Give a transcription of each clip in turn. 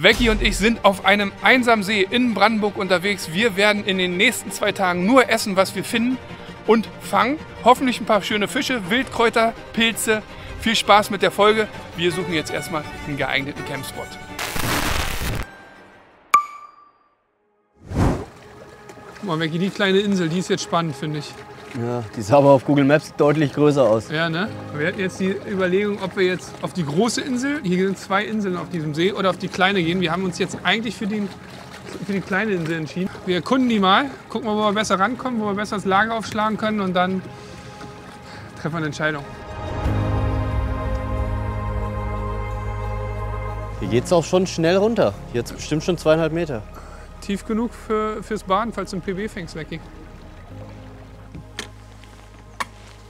Vecchi und ich sind auf einem einsamen See in Brandenburg unterwegs. Wir werden in den nächsten 2 Tagen nur essen, was wir finden und fangen. Hoffentlich ein paar schöne Fische, Wildkräuter, Pilze. Viel Spaß mit der Folge. Wir suchen jetzt erstmal einen geeigneten Campspot. Guck mal, Vecchi, die kleine Insel, die ist jetzt spannend, finde ich. Ja, die sah aber auf Google Maps deutlich größer aus. Ja, ne? Wir hatten jetzt die Überlegung, ob wir jetzt auf die große Insel, hier sind 2 Inseln auf diesem See, oder auf die kleine gehen. Wir haben uns jetzt eigentlich für die kleine Insel entschieden. Wir erkunden die mal, gucken mal, wo wir besser rankommen, wo wir besser das Lager aufschlagen können und dann treffen wir eine Entscheidung. Hier geht's auch schon schnell runter. Jetzt bestimmt schon 2,5 Meter. Tief genug fürs Baden, falls du ein PB fängst, Vecchi.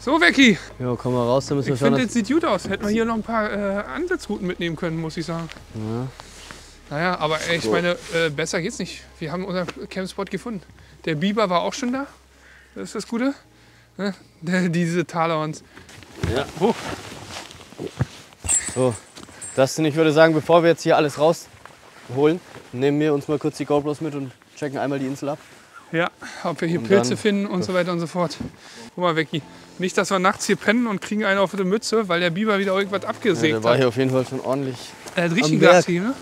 So, Vecchi. Ja, komm mal raus, dann müssen wir Ich schauen. finde, das sieht gut aus. Hätten wir hier noch ein paar Ansatzrouten mitnehmen können, muss ich sagen. Ja. Naja, aber ey, ich meine, besser geht's nicht. Wir haben unseren Campspot gefunden. Der Biber war auch schon da. Das ist das Gute. Ne? Diese Talons. Ja. So, Dustin, ich würde sagen, bevor wir jetzt hier alles rausholen, nehmen wir uns mal kurz die GoPros mit und checken einmal die Insel ab. Ja, ob wir hier Und Pilze dann- finden und so weiter und so fort. Guck mal, Vecchi. Nicht, dass wir nachts hier pennen und kriegen einen auf die Mütze, weil der Biber wieder irgendwas Ja, abgesägt der war hat. hier auf jeden Fall schon ordentlich. Er hat richtig am Berg. Gas gegeben, ne?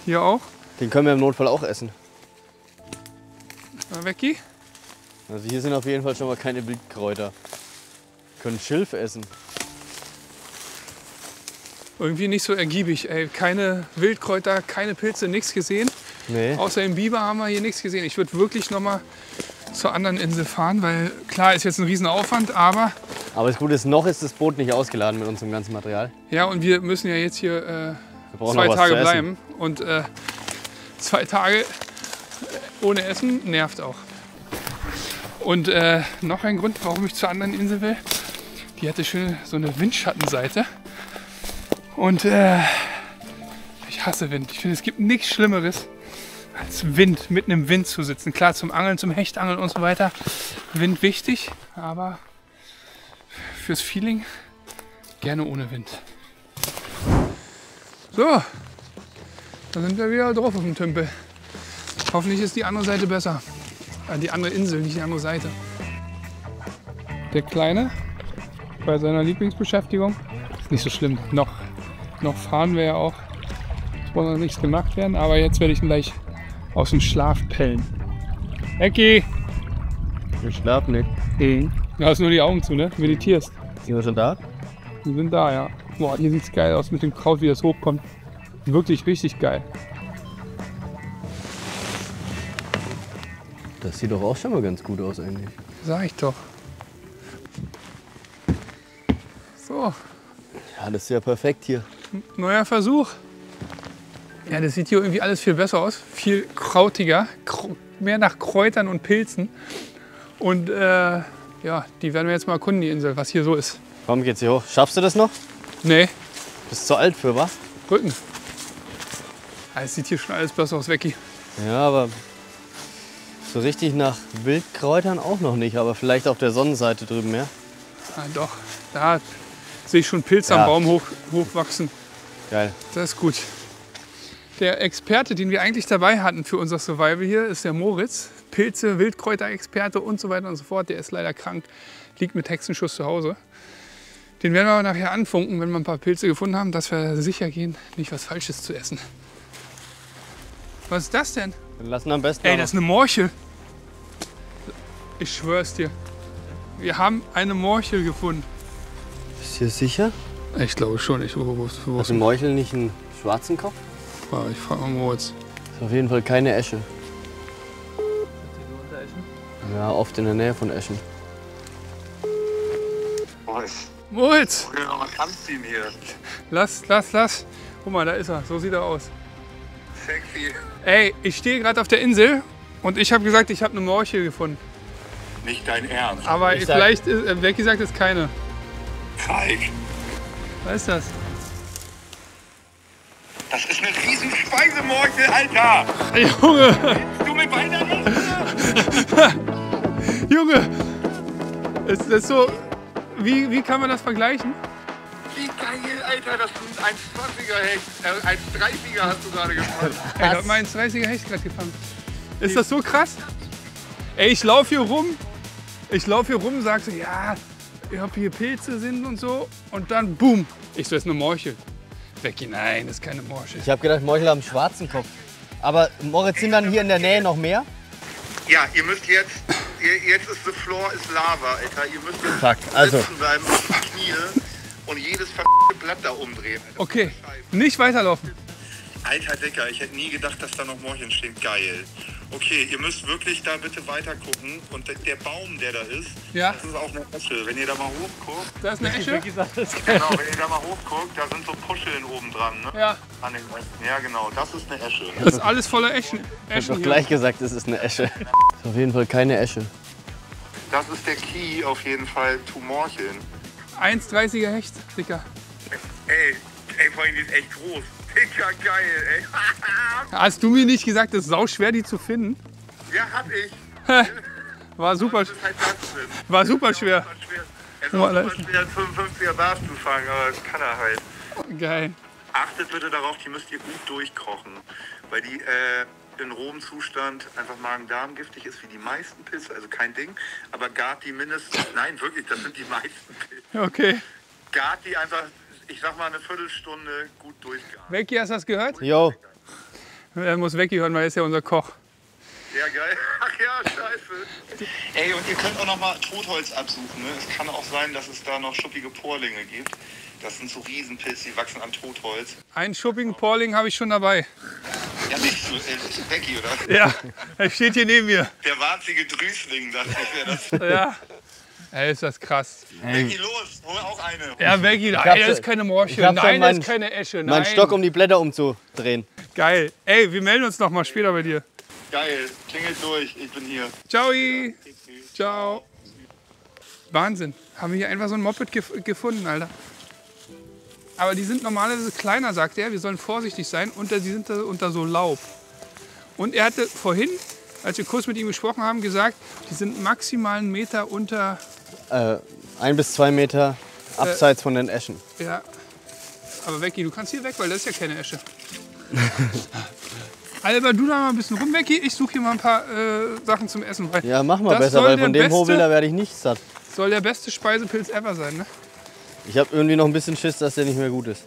Hier auch. Den können wir im Notfall auch essen. Na, Vecchi. Also hier sind auf jeden Fall schon mal keine Wildkräuter. Wir können Schilf essen. Irgendwie nicht so ergiebig, ey. Keine Wildkräuter, keine Pilze, nichts gesehen. Nee. Außer im Biber haben wir hier nichts gesehen. Ich würde wirklich noch mal zur anderen Insel fahren, weil klar ist jetzt ein Riesenaufwand, aber Aber das Gute ist, noch ist das Boot nicht ausgeladen mit unserem ganzen Material. ja, und wir müssen ja jetzt hier Wir brauchen 2 noch was Tage zu essen. bleiben und 2 Tage ohne Essen nervt auch. Und noch ein Grund, warum ich zur anderen Insel will, die hatte schön so eine Windschattenseite und ich hasse Wind. Ich finde, es gibt nichts Schlimmeres als Wind, mitten im Wind zu sitzen. Klar, zum Angeln, zum Hechtangeln und so weiter, Wind wichtig, aber fürs Feeling gerne ohne Wind. So, da sind wir wieder drauf auf dem Tümpel. Hoffentlich ist die andere Seite besser. Die andere Insel, nicht die andere Seite. Der Kleine bei seiner Lieblingsbeschäftigung ist nicht so schlimm. Noch fahren wir ja auch. Es muss noch nichts gemacht werden, aber jetzt werde ich ihn gleich aus dem Schlaf pellen. Ecki! Wir schlafen nicht. Du hast nur die Augen zu, ne? Meditierst. Sind wir schon da? Wir sind da, ja. Boah, hier sieht's geil aus mit dem Kraut, wie das hochkommt. Wirklich richtig geil. Das sieht doch auch schon mal ganz gut aus eigentlich. Sag ich doch. So, Ja, das ist ja perfekt hier. neuer Versuch. Ja, das sieht hier irgendwie alles viel besser aus. Viel krautiger, mehr nach Kräutern und Pilzen. Und ja, die werden wir jetzt mal erkunden, die Insel, was hier so ist. Komm, geht's hier hoch. Schaffst du das noch? Nee, Bist zu alt für, was? Rücken. Ja, es sieht hier schon alles besser aus, Vecchi. Ja, aber so richtig nach Wildkräutern auch noch nicht. Aber vielleicht auf der Sonnenseite drüben mehr. Ah, doch, da sehe ich schon Pilze Ja. am Baum hochwachsen. Geil. Das ist gut. Der Experte, den wir eigentlich dabei hatten für unser Survival hier, ist der Moritz. Pilze, Wildkräuter-Experte und so weiter und so fort. Der ist leider krank, liegt mit Hexenschuss zu Hause. Den werden wir aber nachher anfunken, wenn wir ein paar Pilze gefunden haben, dass wir sicher gehen, nicht was Falsches zu essen. Was ist das denn? Wir lassen am besten. Ey, aber- das ist eine Morchel. Ich schwör's dir. Wir haben eine Morchel gefunden. Bist du sicher? Ich glaube schon. Ich Hat ein Morchel nicht einen schwarzen Kopf? frage mal Moritz. Ist auf jeden Fall keine Esche. Ja, oft in der Nähe von Eschen. Moritz! Ich will noch was anziehen hier. Lass. Guck mal, da ist er. So sieht er aus. Sexy. Ey, ich stehe gerade auf der Insel und ich habe gesagt, ich habe eine Morchel gefunden. Nicht dein Ernst. Aber Ich sag- vielleicht, Vecchi sagt, es ist keine. Zeig. Was ist das? Das ist eine riesen Speisemorchel, Alter. Junge! Du mit weiter nicht. Junge! Ist das so. Wie kann man das vergleichen? Wie geil, Alter, das ist ein 1,20er Hecht. 1,30er hast du gerade gefangen. Ich hab meinen 30er Hecht gerade gefangen. Ist das so krass? Ey, ich laufe hier rum, sag so, ja, ich hab hier Pilze sind und so. Und dann, boom, ich so, das ist eine Morchel. Becky, nein, das ist keine Morchel. Ich habe gedacht, Morchel haben einen schwarzen Kopf. Aber Moritz, sind dann hier in der Nähe noch mehr? Ja, ihr müsst jetzt ist the floor ist Lava, Alter. Ihr müsst jetzt Fuck, also. sitzen bleiben auf die Knie und jedes verdammte Blatt da umdrehen. Alter. Okay, nicht weiterlaufen. Alter Dicker, ich hätte nie gedacht, dass da noch Morcheln stehen. Geil. Okay, ihr müsst wirklich da bitte weiter gucken. Und der Baum, der da ist, Ja. das ist auch eine Esche. Wenn ihr da mal hochguckt, Da ist eine Esche. genau, wenn ihr da mal hochguckt, da sind so Puscheln oben dran, ne? Ja, An den Ästen. Ja, genau, das ist eine Esche. das ist alles voller Eschen. Ich hab doch hier. gleich gesagt, es ist eine Esche. Ist auf jeden Fall keine Esche. Das ist der Key auf jeden Fall zu Morcheln. 1,30er Hecht, Dicker. Ey, vor allem die ist echt groß. Dicker, geil, ey. Hast du mir nicht gesagt, es ist sauschwer, die zu finden? Ja, hab ich. War super, Das ist halt das drin. war super schwer. Es ist auch super schwer, einen 55er Barsch zu fangen, aber das kann er halt. Geil. Achtet bitte darauf, die müsst ihr gut durchkochen, weil die in rohem Zustand einfach Magen-Darm giftig ist wie die meisten Pilze, also kein Ding, aber gart die mindestens, nein wirklich, das sind die meisten Pilze. Okay. Gart die einfach, ich sag mal eine Viertelstunde gut durchgart. Becky, hast du das gehört? Jo, Er muss Becky hören, weil er ist ja unser Koch. Ja, geil. Ach ja, scheiße. Ey, und ihr könnt auch noch mal Totholz absuchen, ne? Es kann auch sein, dass es da noch schuppige Porlinge gibt. Das sind so Riesenpilze, die wachsen am Totholz. Einen schuppigen Porling habe ich schon dabei. Ja, nicht so, ist Becky, oder? Ja, er steht hier neben mir. Der wahnsinnige Drüßling, dachte ich, wäre das. Ja. Ey, ist das krass. Becky, los, hol auch eine. Ja, Becky, hab nein, das so- ist keine ich Morchel. hab so Nein, das meinen- ist keine Esche. Nein. mein Stock, um die Blätter umzudrehen. Geil. Ey, wir melden uns noch mal später bei dir. Geil, klingelt durch, ich bin hier. Ciao. Ciao. Wahnsinn. Haben wir hier einfach so ein Moped gefunden, Alter. Aber die sind normalerweise kleiner, sagt er. Wir sollen vorsichtig sein. Und die sind da unter so Laub. Und er hatte vorhin, als wir kurz mit ihm gesprochen haben, gesagt, die sind maximal einen Meter unter. 1 bis 2 Meter abseits von den Eschen. Ja. Aber Becky, du kannst hier weg, weil das ist ja keine Esche. Alber, du da mal ein bisschen rum, Becky. Ich suche hier mal ein paar Sachen zum Essen. Weil Ja, mach mal das besser, soll weil der von dem beste- Hobel da werde ich nicht satt. soll der beste Speisepilz ever sein, ne? Ich habe irgendwie noch ein bisschen Schiss, dass der nicht mehr gut ist.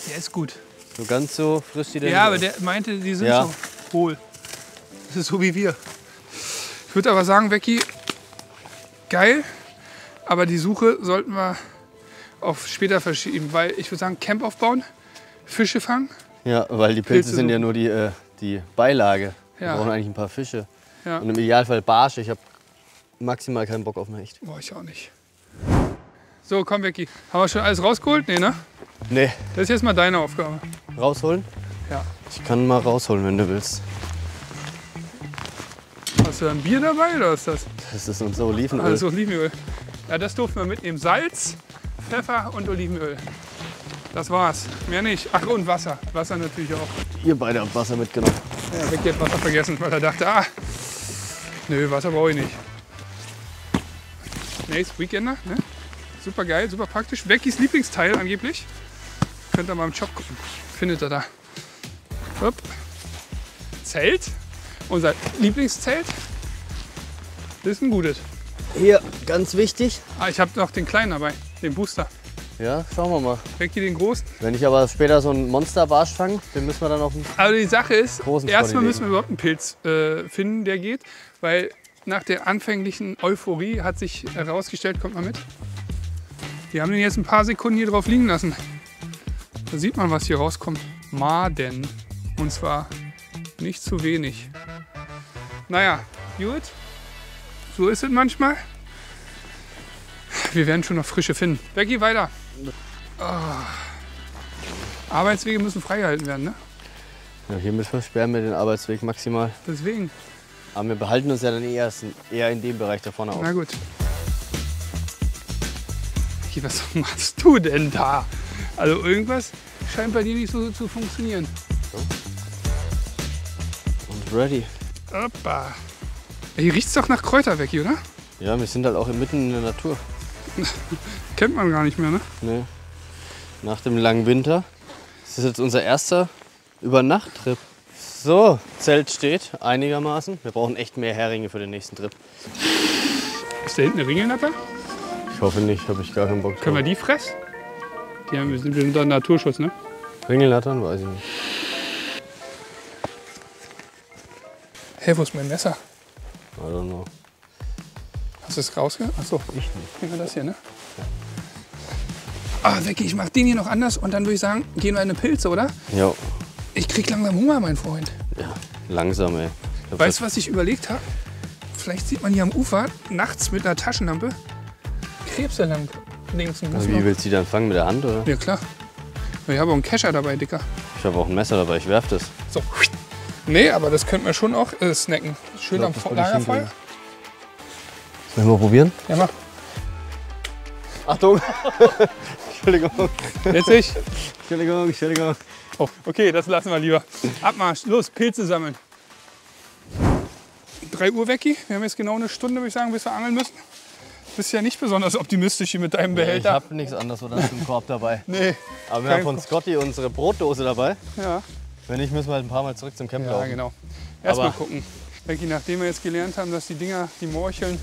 Der ist gut. So ganz so frisch die der Ja, aber nicht aus. der meinte, die sind Ja. so hohl. Das ist so wie wir. Ich würde aber sagen, Becky, geil. Aber die Suche sollten wir auf später verschieben, weil ich würde sagen, Camp aufbauen, Fische fangen. Ja, weil die Pilze Pilze sind ja suchen. nur die Beilage. Wir Ja. brauchen eigentlich ein paar Fische. Ja. Und im Idealfall Barsche. Ich habe maximal keinen Bock auf einen Hecht. Boah, ich auch nicht. So, komm, Becky. Haben wir schon alles rausgeholt? Nee, ne? Nee, Das ist jetzt mal deine Aufgabe. rausholen? Ja. Ich kann mal rausholen, wenn du willst. Hast du ein Bier dabei oder was ist das? Das ist unser Olivenöl. Alles Olivenöl. Ja, das durften wir mitnehmen. Salz, Pfeffer und Olivenöl. Das war's. Mehr nicht. Ach, und Wasser. Wasser natürlich auch. Ihr beide habt Wasser mitgenommen. Ja, Becky hat Wasser vergessen, weil er dachte, nö, Wasser brauche ich nicht. Nächstes Weekender, ne? Super geil, super praktisch. Beckys Lieblingsteil angeblich. Könnt ihr mal im Shop gucken. Findet ihr da. Hopp. Zelt. Unser Lieblingszelt. Das ist ein gutes. Hier, ganz wichtig. Ah, ich habe noch den kleinen dabei, den Booster. Ja, schauen wir mal. Becky den großen. Wenn ich aber später so einen Monsterbarsch fange, den müssen wir dann auf den... Also die Sache ist, Großen erstmal Spotty müssen wir überhaupt einen Pilz finden, der geht. Weil nach der anfänglichen Euphorie hat sich herausgestellt, kommt mal mit. Die haben den jetzt ein paar Sekunden hier drauf liegen lassen. Da sieht man, was hier rauskommt. Maden. Und zwar nicht zu wenig. Naja, gut. So ist es manchmal. Wir werden schon noch frische finden. Becky, weiter. Oh. Arbeitswege müssen freigehalten werden, ne? Ja, hier versperren wir den Arbeitsweg maximal. Deswegen. Aber wir behalten uns ja dann eher in dem Bereich da vorne auf. Na gut. Becky, was machst du denn da? Also irgendwas scheint bei dir nicht so zu funktionieren. Und ready. Hoppa. Hier riecht's doch nach Kräuter, Becky, oder? Ja, wir sind halt auch mitten in der Natur. Kennt man gar nicht mehr, ne? Ne? nach dem langen Winter. Das ist jetzt unser erster Übernachttrip. So, Zelt steht einigermaßen. Wir brauchen echt mehr Heringe für den nächsten Trip. Ist da hinten eine Ringelnatter? Ich hoffe nicht, habe ich gar keinen Bock drauf. Können wir die fressen? Die haben wir sind unter Naturschutz, ne? Ringelnattern? Weiß ich nicht. Hey, wo ist mein Messer? I don't know. Hast du es rausgehört? Achso, Ich nicht. nehmen wir das hier, ne? Ah, Vicky, ich mach den hier noch anders und dann würde ich sagen, gehen wir in eine Pilze, oder? Jo. Ich krieg langsam Hunger, mein Freund. Ja, langsam, ey. Weißt du, was ich überlegt habe? Vielleicht sieht man hier am Ufer nachts mit einer Taschenlampe Krebse lang links und Also wie willst du die dann fangen? Mit der Hand, oder? Ja, klar. Ich habe auch einen Kescher dabei, Dicker. Ich habe auch ein Messer dabei, ich werf das. So. Nee, aber das könnten wir schon auch snacken. Schön Ja, am das wollte ich Lagerfeuer. hinkriegen. Wollen wir probieren? Ja, mach. Achtung! Entschuldigung. Jetzt ich. Entschuldigung. Oh, okay, das lassen wir lieber. Abmarsch, los, Pilze sammeln. 3 Uhr, Vicky. Wir haben jetzt genau eine Stunde, würde ich sagen, bis wir angeln müssen. Bist ja nicht besonders optimistisch hier mit deinem Ich Behälter. habe nichts anderes oder als einen Korb dabei. Nee, Aber wir Kein haben von Scotty unsere Brotdose dabei. ja. Wenn nicht, müssen wir halt ein paar Mal zurück zum Camp Ja, laufen. genau. Erstmal Aber- gucken. Vicky, nachdem wir jetzt gelernt haben, dass die Dinger, die Morcheln,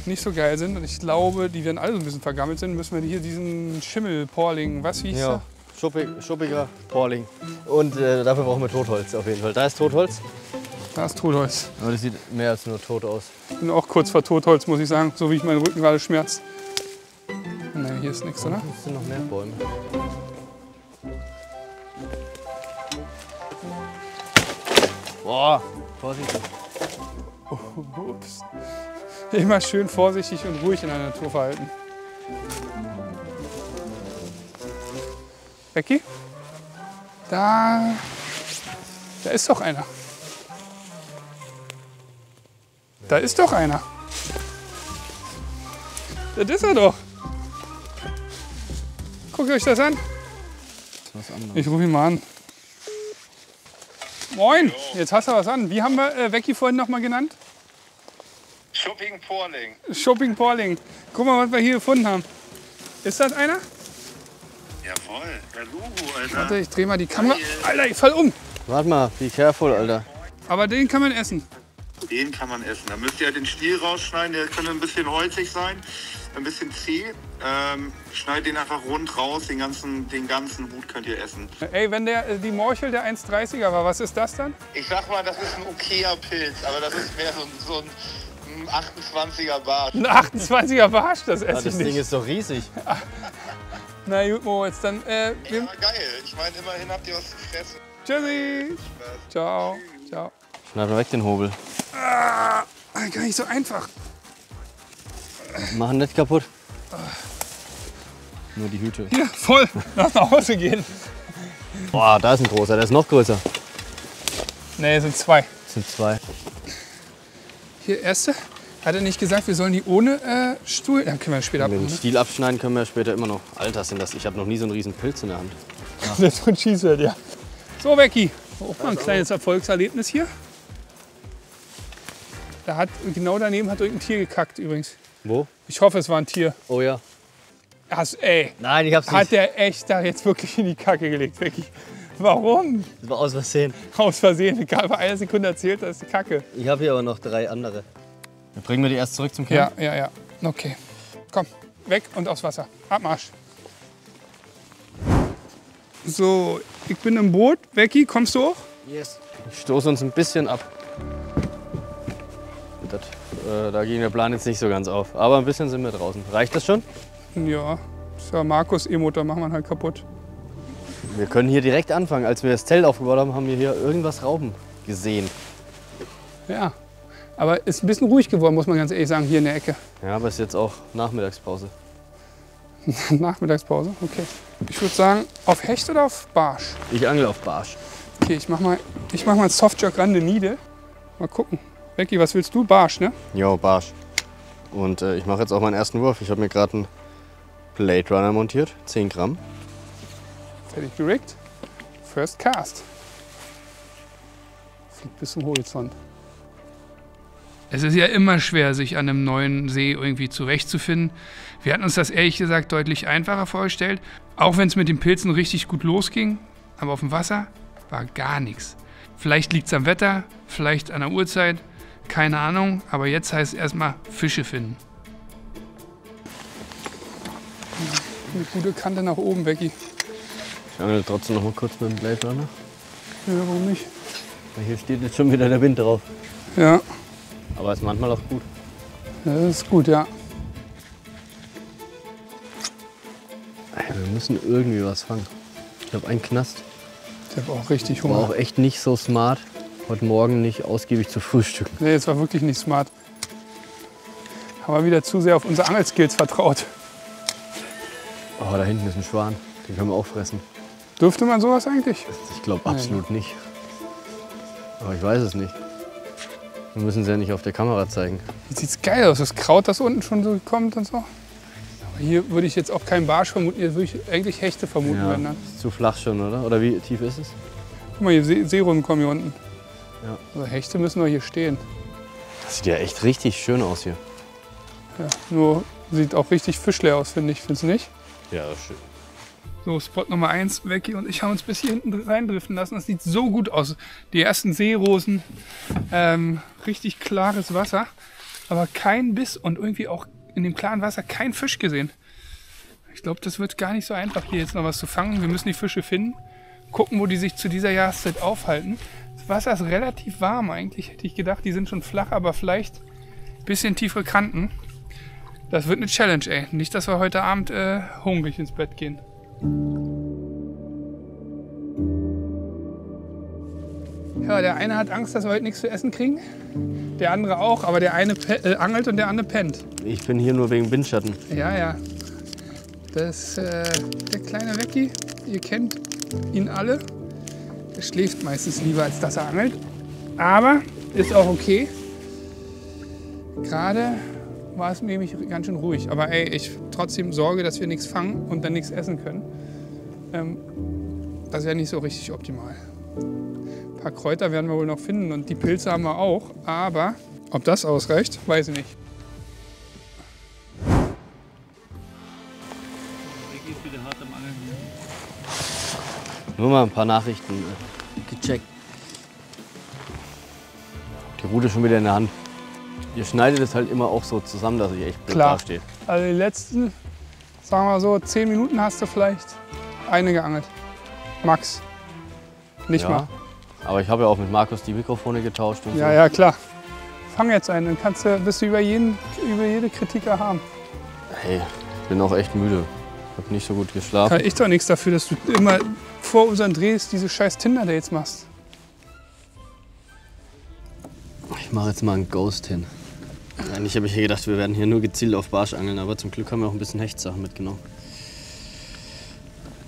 nicht so geil sind und ich glaube, die werden alle so ein bisschen vergammelt sind, müssen wir hier diesen Schimmelporling, was hieß Ja, der? schuppiger Porling. Und dafür brauchen wir Totholz auf jeden Fall. Da ist Totholz. Da ist Totholz. Aber das sieht mehr als nur tot aus. Ich bin auch kurz vor Totholz, muss ich sagen, so wie ich meinen Rücken gerade schmerzt. Ne, hier ist nichts, oder? Es sind noch mehr Bäume. Boah, vorsichtig. Ups. Immer schön vorsichtig und ruhig in der Natur verhalten. Becky? Da ist doch einer. Da ist doch einer. Das ist er doch. Guckt euch das an. Das ist was anderes. Ich rufe ihn mal an. Moin, jetzt hast du was an. Wie haben wir Becky vorhin noch mal genannt? Shopping Porling. Shopping Porling. Guck mal, was wir hier gefunden haben. Ist das einer? Jawohl, der Lugu, Alter. Warte, ich drehe mal die Kamera. Alter, ich fall um. Warte mal, be careful, Alter. Aber den kann man essen. Den kann man essen. Da müsst ihr halt den Stiel rausschneiden. Der könnte ein bisschen holzig sein, ein bisschen zäh. Schneidet den einfach rund raus. Den ganzen Hut könnt ihr essen. Ey, wenn die Morchel der 1,30er war, was ist das dann? Ich sag mal, das ist ein okayer Pilz, aber das ist mehr so ein 28er Barsch. Ein 28er Barsch, das Ah, esse ich das Ding nicht. ist doch riesig. Na gut, Moritz, dann Ja, geil. Ich meine, immerhin habt ihr was zu fressen. tschüssi. Ciao. Ciao. Schneid mal weg den Hobel. Gar nicht so einfach. Machen nicht kaputt. Nur die Hüte. Hier, voll. Lass nach Hause gehen. Boah, da ist ein großer, der ist noch größer. Ne, es sind 2. Das sind 2. Hier, erste. Hat er nicht gesagt, wir sollen die ohne Stuhl? Dann können wir später Wenn wir den abmachen. Stiel abschneiden, können wir später immer noch. Alter, sind das. Ich habe noch nie so einen riesen Pilz in der Hand. Das ist ein Schießfeld, ja. So, Becky. Auch mal ein kleines Erfolgserlebnis hier. Genau daneben hat irgendein Tier gekackt übrigens. Wo? Ich hoffe, es war ein Tier. Oh ja. Ey, Nein, ich hab's hat nicht. der echt da jetzt wirklich in die Kacke gelegt, Becky? Warum? Das war aus Versehen. Aus Versehen, egal, bei einer Sekunde erzählt, das ist die Kacke. Ich habe hier aber noch 3 andere. Bringen wir die erst zurück zum Camp? Ja. Okay. Komm, weg und aufs Wasser. Abmarsch. So, ich bin im Boot. Becky, kommst du hoch? Yes. Ich stoße uns ein bisschen ab. Da ging der Plan jetzt nicht so ganz auf. Aber ein bisschen sind wir draußen. Reicht das schon? Ja, das ist ja Markus E-Motor, machen wir halt kaputt. Wir können hier direkt anfangen. Als wir das Zelt aufgebaut haben, haben wir hier irgendwas rauben gesehen. Ja, aber ist ein bisschen ruhig geworden, muss man ganz ehrlich sagen, hier in der Ecke. Ja, aber es ist jetzt auch Nachmittagspause. Nachmittagspause, okay. Ich würde sagen, auf Hecht oder auf Barsch? Ich angel auf Barsch. Okay, ich mach mal einen Softjerk ran, eine Niede. Mal gucken. Becky, was willst du? Barsch, ne? Jo, Barsch. Und ich mache jetzt auch meinen ersten Wurf. Ich habe mir gerade einen Blade Runner montiert, 10 Gramm. Fertig gerickt. First Cast. Fliegt bis zum Horizont. Es ist ja immer schwer, sich an einem neuen See irgendwie zurechtzufinden. Wir hatten uns das ehrlich gesagt deutlich einfacher vorgestellt. Auch wenn es mit den Pilzen richtig gut losging. Aber auf dem Wasser war gar nichts. Vielleicht liegt es am Wetter, vielleicht an der Uhrzeit. Keine Ahnung. Aber jetzt heißt es erstmal Fische finden. Eine gute Kante nach oben, Becky. Ich angel trotzdem noch mal kurz mit dem Blade Runner. Ja, warum nicht? Weil hier steht jetzt schon wieder der Wind drauf. Ja. Aber ist manchmal auch gut. Ja, das ist gut, ja. Wir müssen irgendwie was fangen. Ich habe einen Knast. Ich habe auch richtig War Hunger. auch echt nicht so smart, heute Morgen nicht ausgiebig zu frühstücken. Nee, es war wirklich nicht smart. Haben wir wieder zu sehr auf unsere Angelskills vertraut. Oh, da hinten ist ein Schwan. Den können wir auch fressen. Dürfte man sowas eigentlich? Ich glaube absolut nicht. Aber ich weiß es nicht. Wir müssen es ja nicht auf der Kamera zeigen. Jetzt sieht's geil aus, das Kraut, das unten schon so kommt und so. Aber hier würde ich jetzt auch keinen Barsch vermuten, hier würde ich eigentlich Hechte vermuten. Ja, Wenn dann. ist zu flach schon, oder? Oder wie tief ist es? Guck mal, hier Seerüben kommen hier unten. Ja. Also Hechte müssen doch hier stehen. Das sieht ja echt richtig schön aus hier. Ja, nur sieht auch richtig fischleer aus, finde ich. Findest du nicht? Ja, schön. So, Spot Nummer 1, Becky und ich haben uns bis hier hinten reindriften lassen. Das sieht so gut aus. Die ersten Seerosen, richtig klares Wasser, aber kein Biss und irgendwie auch in dem klaren Wasser kein Fisch gesehen. Ich glaube, das wird gar nicht so einfach, hier jetzt noch was zu fangen. Wir müssen die Fische finden, gucken, wo die sich zu dieser Jahreszeit aufhalten. Das Wasser ist relativ warm eigentlich, hätte ich gedacht. Die sind schon flach, aber vielleicht ein bisschen tiefere Kanten. Das wird eine Challenge, ey. Nicht, dass wir heute Abend hungrig ins Bett gehen. Ja, der eine hat Angst, dass wir heute nichts zu essen kriegen. Der andere auch, aber der eine angelt und der andere pennt. Ich bin hier nur wegen Windschatten. Ja, ja. Das ist der kleine Becky. Ihr kennt ihn alle. Der schläft meistens lieber, als dass er angelt. Aber ist auch okay. Gerade war es nämlich ganz schön ruhig. Aber ey, ich trotzdem Sorge, dass wir nichts fangen und dann nichts essen können. Das wäre nicht so richtig optimal. Ein paar Kräuter werden wir wohl noch finden und die Pilze haben wir auch. Aber ob das ausreicht, weiß ich nicht. Nur mal ein paar Nachrichten gecheckt. Die Rute schon wieder in der Hand. Ihr schneidet es halt immer auch so zusammen, dass ich echt blöd Klar. dastehe. Also die letzten, sagen wir mal so, 10 Minuten hast du vielleicht eine geangelt. Max. Nicht Ja, mal. aber ich habe ja auch mit Markus die Mikrofone getauscht und Ja, so. ja, klar. Fang jetzt einen, dann bist du über jede Kritik erhaben. Hey, ich bin auch echt müde. Ich habe nicht so gut geschlafen. Kann ich doch nichts dafür, dass du immer vor unseren Drehs diese scheiß Tinder-Dates machst. Ich mache jetzt mal einen Ghost hin. Eigentlich habe ich hier gedacht, wir werden hier nur gezielt auf Barsch angeln, aber zum Glück haben wir auch ein bisschen Hechtsachen mitgenommen.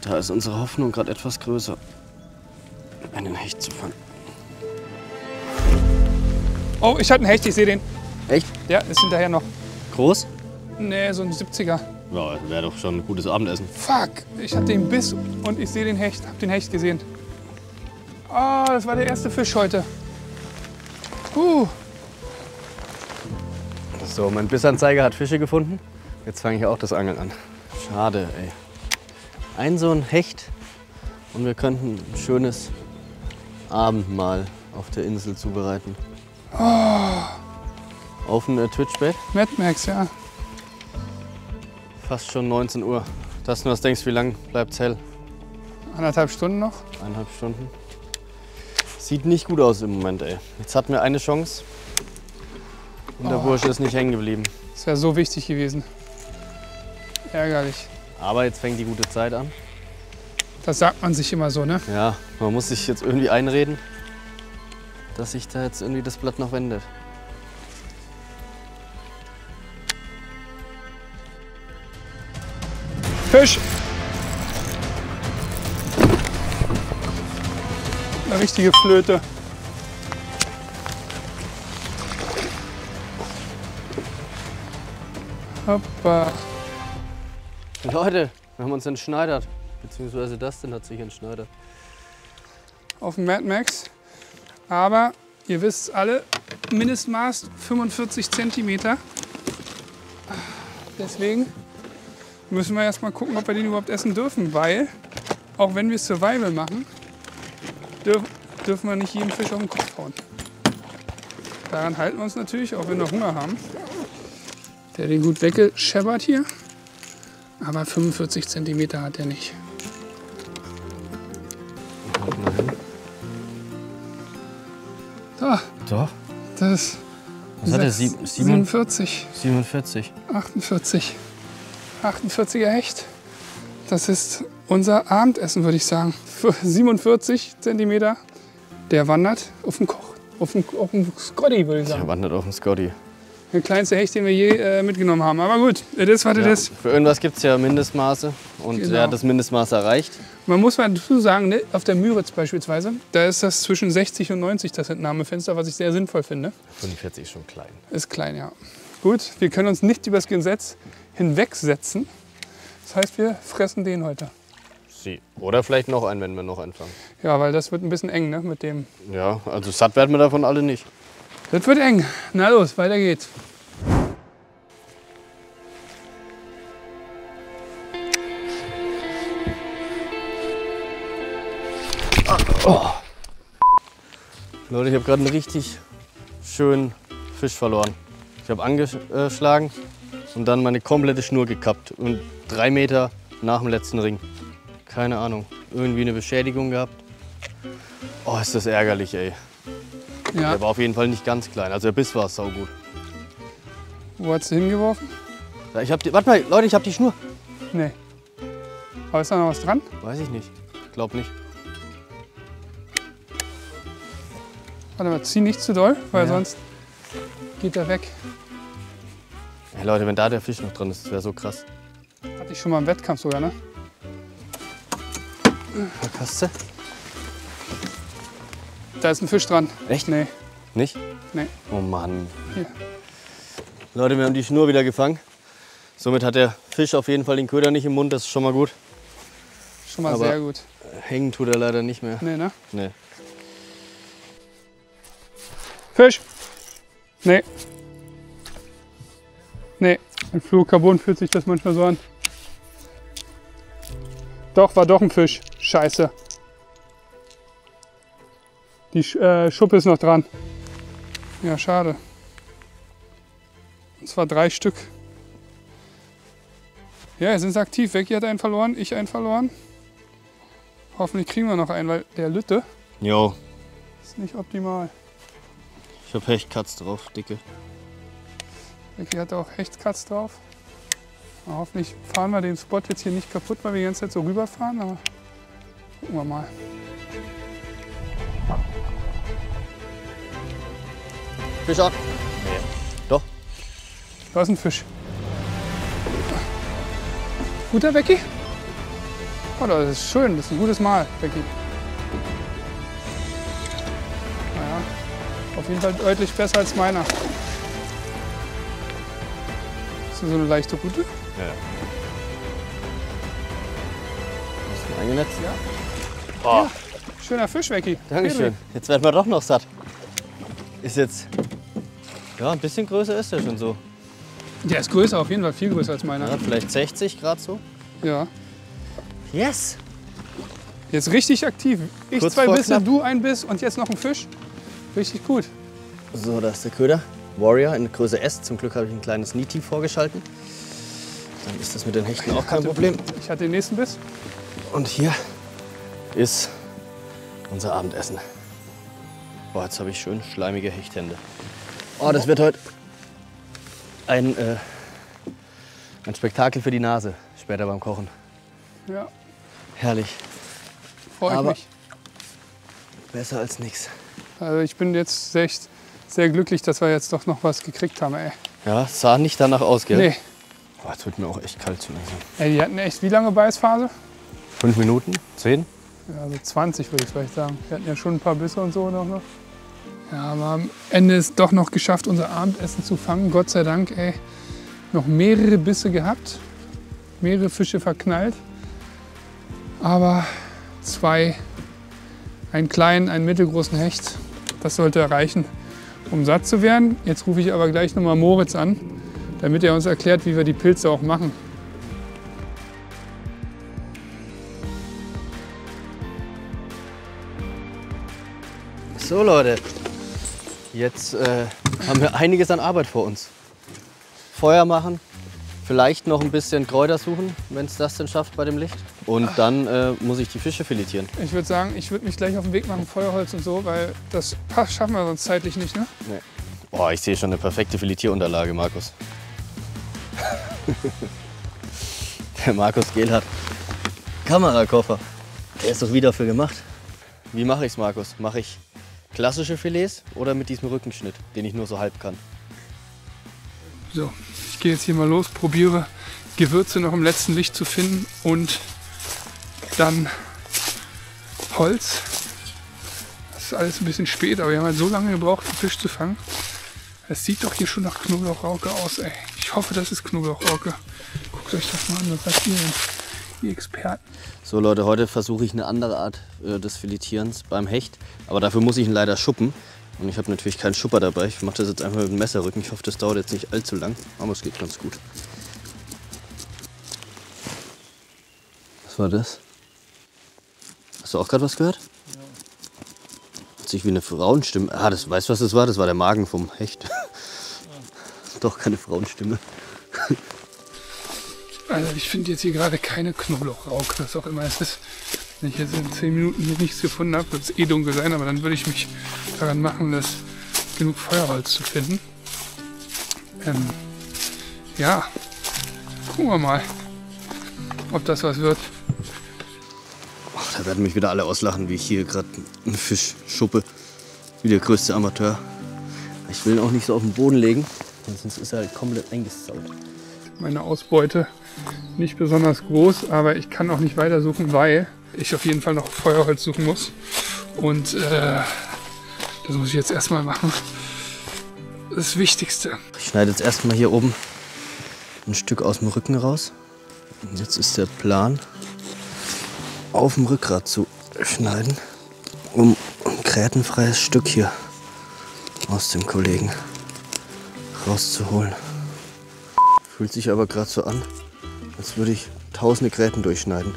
Da ist unsere Hoffnung gerade etwas größer, einen Hecht zu fangen. Oh, ich hatte einen Hecht, ich sehe den. Echt? Ja, ist hinterher noch. Groß? Nee, so ein 70er. Ja, wäre doch schon ein gutes Abendessen. Fuck, ich hatte den Biss und ich sehe den Hecht, hab den Hecht gesehen. Oh, das war der erste Fisch heute. So, mein Bissanzeiger hat Fische gefunden. Jetzt fange ich auch das Angeln an. Schade, ey. Ein so ein Hecht und wir könnten ein schönes Abendmahl auf der Insel zubereiten. Auf ein Twitch-Bett. Mad Max, ja. Fast schon 19 Uhr. Was denkst du, wie lange bleibt's hell? 1,5 Stunden noch. 1,5 Stunden. Sieht nicht gut aus im Moment, ey. Jetzt hatten wir eine Chance und der Bursche ist nicht hängen geblieben. Das wäre so wichtig gewesen. Ärgerlich. Aber jetzt fängt die gute Zeit an. Das sagt man sich immer so, ne? Ja, man muss sich jetzt irgendwie einreden, dass sich da jetzt irgendwie das Blatt noch wendet. Fisch! Eine richtige Flöte. Hoppa. Leute, wir haben uns entschneidert. Beziehungsweise Dustin hat sich entschneidert. Auf dem Mad Max. Aber ihr wisst alle, Mindestmaß 45 cm. Deswegen müssen wir erst mal gucken, ob wir den überhaupt essen dürfen, weil auch wenn wir Survival machen, dürfen wir nicht jeden Fisch auf den Kopf hauen. Daran halten wir uns natürlich, auch wenn wir Hunger haben. Der hat den gut weggescheppert hier, aber 45 cm hat er nicht. Da, Doch. das Was hat er? 47, 47. 48. 48er Hecht. Das ist unser Abendessen, würde ich sagen. Für 47 cm. Der wandert auf den Koch. Auf den Scotty, würde ich sagen. Der wandert auf den Scotty. Der kleinste Hecht, den wir je mitgenommen haben. Aber gut, das war das. Für irgendwas gibt es ja Mindestmaße. Und Genau. er hat das Mindestmaß erreicht. Man muss mal dazu sagen, ne, auf der Müritz beispielsweise, da ist das zwischen 60 und 90 das Entnahmefenster, was ich sehr sinnvoll finde. 45 ist schon klein. Ist klein, ja. Gut, wir können uns nicht über das Gesetz hinwegsetzen. Das heißt, wir fressen den heute. Oder vielleicht noch einen, wenn wir noch anfangen. Ja, weil das wird ein bisschen eng, ne, mit dem. Ja, also satt werden wir davon alle nicht. Das wird eng. Na los, weiter geht's. Leute, ich habe gerade einen richtig schönen Fisch verloren. Ich habe angeschlagen und dann meine komplette Schnur gekappt. Und 3 Meter nach dem letzten Ring. Keine Ahnung. Irgendwie eine Beschädigung gehabt. Oh, ist das ärgerlich, ey. Ja. Der war auf jeden Fall nicht ganz klein. Also der Biss war saugut. Wo hast du hingeworfen? Ja, warte mal, Leute, ich habe die Schnur. Nee. Aber ist da noch was dran? Weiß ich nicht. Glaub nicht. Warte mal, zieh nicht zu doll, weil Ja. sonst geht er weg. Hey Leute, wenn da der Fisch noch drin ist, das wäre so krass. Hatte ich schon mal im Wettkampf sogar, ne? Was hast du? Da ist ein Fisch dran. Echt? Nee. Nicht? Nee. Oh Mann. Hier. Leute, wir haben die Schnur wieder gefangen. Somit hat der Fisch auf jeden Fall den Köder nicht im Mund, das ist schon mal gut. Schon mal Aber- sehr gut. Hängen tut er leider nicht mehr. Nee, ne? Nee. Fisch! Nee. Nee. Im Fluorocarbon fühlt sich das manchmal so an. Doch, war doch ein Fisch. Scheiße. Die Schuppe ist noch dran. Ja, schade. Und zwar 3 Stück. Ja, jetzt sind sie aktiv. Becky hat einen verloren, ich einen verloren. Hoffentlich kriegen wir noch einen, weil der Lütte Jo, ist nicht optimal. ich hab Hechtkatz drauf, dicke. Becky hat auch Hechtkatz drauf. Aber hoffentlich fahren wir den Spot jetzt hier nicht kaputt, weil wir die ganze Zeit so rüberfahren. Aber gucken wir mal. Fisch ab. Nee. Doch. Da ist ein Fisch. Guter, Becky? Oh, das ist schön. Das ist ein gutes Mal, Becky. Naja, auf jeden Fall deutlich besser als meiner. Ist das so eine leichte Route? Ja. Hast du eingenetzt? Ja. Oh, Schöner Fisch, Becky. Dankeschön. Jetzt werden wir doch noch satt. Ist jetzt. Ja, ein bisschen größer ist der schon so. Der ist größer, auf jeden Fall viel größer als meiner. Ja, vielleicht 60 Grad so. Ja. Yes! Jetzt richtig aktiv. Ich Kurz 2 vor Bisse, knapp. du ein Biss und jetzt noch ein Fisch. Richtig gut. So, da ist der Köder. Warrior in Größe S. Zum Glück habe ich ein kleines Niti vorgeschalten. Dann ist das mit den Hechten auch kein Problem. Ich hatte den nächsten Biss. Und hier ist unser Abendessen. Boah, jetzt habe ich schön schleimige Hechthände. Oh, das wird heute ein Spektakel für die Nase später beim Kochen. Ja, Herrlich. freue ich Aber- mich. Besser als nichts. Also ich bin jetzt echt sehr glücklich, dass wir jetzt doch noch was gekriegt haben. Ey. Ja, sah nicht danach aus, gell? Nee, Boah, es wird mir auch echt kalt zu langsam. ey, die hatten echt wie lange Beißphase? 5 Minuten? 10? Ja, also 20 würde ich vielleicht sagen. Wir hatten ja schon ein paar Bisse und so noch. Ja, aber am Ende ist doch noch geschafft, unser Abendessen zu fangen. Gott sei Dank, ey. Noch mehrere Bisse gehabt, mehrere Fische verknallt. Aber 2, einen kleinen, einen mittelgroßen Hecht, das sollte reichen. um satt zu werden. Jetzt rufe ich aber gleich nochmal Moritz an, damit er uns erklärt, wie wir die Pilze auch machen. So Leute, jetzt haben wir einiges an Arbeit vor uns. Feuer machen, vielleicht noch ein bisschen Kräuter suchen, wenn es das denn schafft bei dem Licht. Und dann muss ich die Fische filetieren. Ich würde sagen, ich würde mich gleich auf den Weg machen, Feuerholz und so, weil das schaffen wir sonst zeitlich nicht, ne? Nee. Oh, ich sehe schon eine perfekte Filetierunterlage, Markus. Der Markus Gehl hat Kamerakoffer. Der ist doch wieder für gemacht. Wie mache ich es, Markus? Mache ich klassische Filets oder mit diesem Rückenschnitt, den ich nur so halb kann? So, ich gehe jetzt hier mal los, probiere Gewürze noch im letzten Licht zu finden und dann Holz. Das ist alles ein bisschen spät, aber wir haben halt so lange gebraucht, den Fisch zu fangen. Es sieht doch hier schon nach Knoblauchrauke aus, ey. Ich hoffe, das ist Knoblauchrauke. Guckt euch das mal an, was sagt ihr denn? Die Experten. So Leute, heute versuche ich eine andere Art des Filetierens beim Hecht. Aber dafür muss ich ihn leider schuppen. Und ich habe natürlich keinen Schupper dabei. Ich mache das jetzt einfach mit dem Messerrücken. Ich hoffe, das dauert jetzt nicht allzu lang. Aber es geht ganz gut. Was war das? Hast du auch gerade was gehört? Ja. Hört sich wie eine Frauenstimme. Ah, das, weißt du, was das war? Das war der Magen vom Hecht. Ja. Doch keine Frauenstimme. Also ich finde jetzt hier gerade keine Knoblauchrauke, was auch immer es ist. Wenn ich jetzt in 10 Minuten hier nichts gefunden habe, wird es eh dunkel sein, aber dann würde ich mich daran machen, genug Feuerholz zu finden. Ja, gucken wir mal, ob das was wird. Ach, da werden mich wieder alle auslachen, wie ich hier gerade einen Fisch schuppe. Wie der größte Amateur. Ich will ihn auch nicht so auf den Boden legen, sonst ist er halt komplett eingesaut. Meine Ausbeute nicht besonders groß, aber ich kann auch nicht weiter suchen, weil ich auf jeden Fall noch Feuerholz suchen muss. Und das muss ich jetzt erstmal machen. Das Wichtigste. Ich schneide jetzt erstmal hier oben ein Stück aus dem Rücken raus. Und jetzt ist der Plan, auf dem Rückgrat zu schneiden, um ein grätenfreies Stück hier aus dem Kollegen rauszuholen. Fühlt sich aber gerade so an, als würde ich tausende Gräten durchschneiden.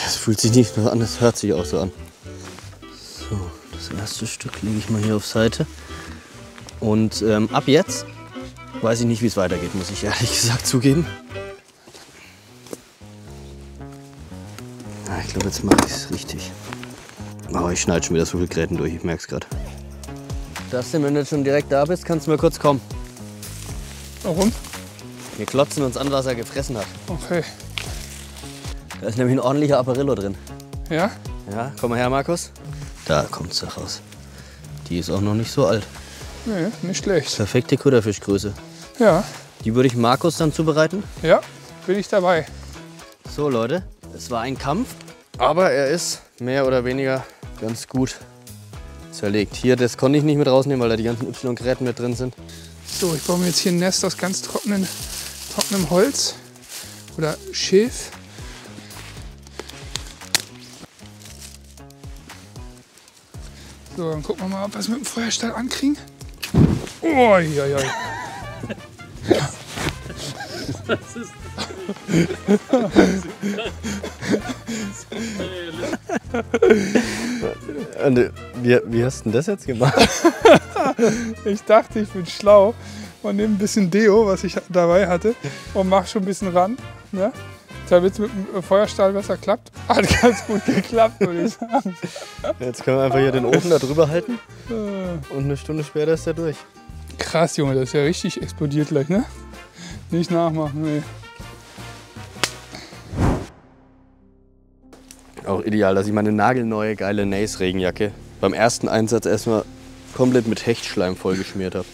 Es fühlt sich nicht nur an, es hört sich auch so an. So, das erste Stück lege ich mal hier auf Seite. Und ab jetzt weiß ich nicht, wie es weitergeht, muss ich ehrlich gesagt zugeben. Ja, ich glaube, jetzt mache ich es richtig. Aber ich schneide schon wieder so viele Gräten durch, ich merke es gerade. Dustin, wenn du jetzt schon direkt da bist, kannst du mal kurz kommen. Warum? Wir klotzen uns an, was er gefressen hat. Okay. Da ist nämlich ein ordentlicher Apparillo drin. Ja? Ja, komm mal her, Markus. Da kommt sie raus. Die ist auch noch nicht so alt. Nee, nicht schlecht. Perfekte Kutterfischgröße. Ja. Die würde ich Markus dann zubereiten. Ja, bin ich dabei. So Leute, es war ein Kampf, aber er ist mehr oder weniger ganz gut zerlegt. Hier, das konnte ich nicht mit rausnehmen, weil da die ganzen Y-Gräten mit drin sind. So, ich baue mir jetzt hier ein Nest aus ganz trockenem Holz oder Schilf. So, dann gucken wir mal, ob wir es mit dem Feuerstahl ankriegen. Oh, ja, ja. Das ist Und, wie hast du denn das jetzt gemacht? Ich dachte, ich bin schlau und nehme ein bisschen Deo, was ich dabei hatte, und mache schon ein bisschen ran. Ne? Damit es mit dem Feuerstahl besser klappt. Hat ganz gut geklappt, würde ich sagen. Jetzt können wir einfach hier den Ofen da drüber halten und eine Stunde später ist er durch. Krass, Junge, das ist ja richtig explodiert gleich, ne? Nicht nachmachen, nee. Auch ideal, dass ich meine nagelneue geile Nace Regenjacke beim ersten Einsatz erstmal komplett mit Hechtschleim vollgeschmiert habe.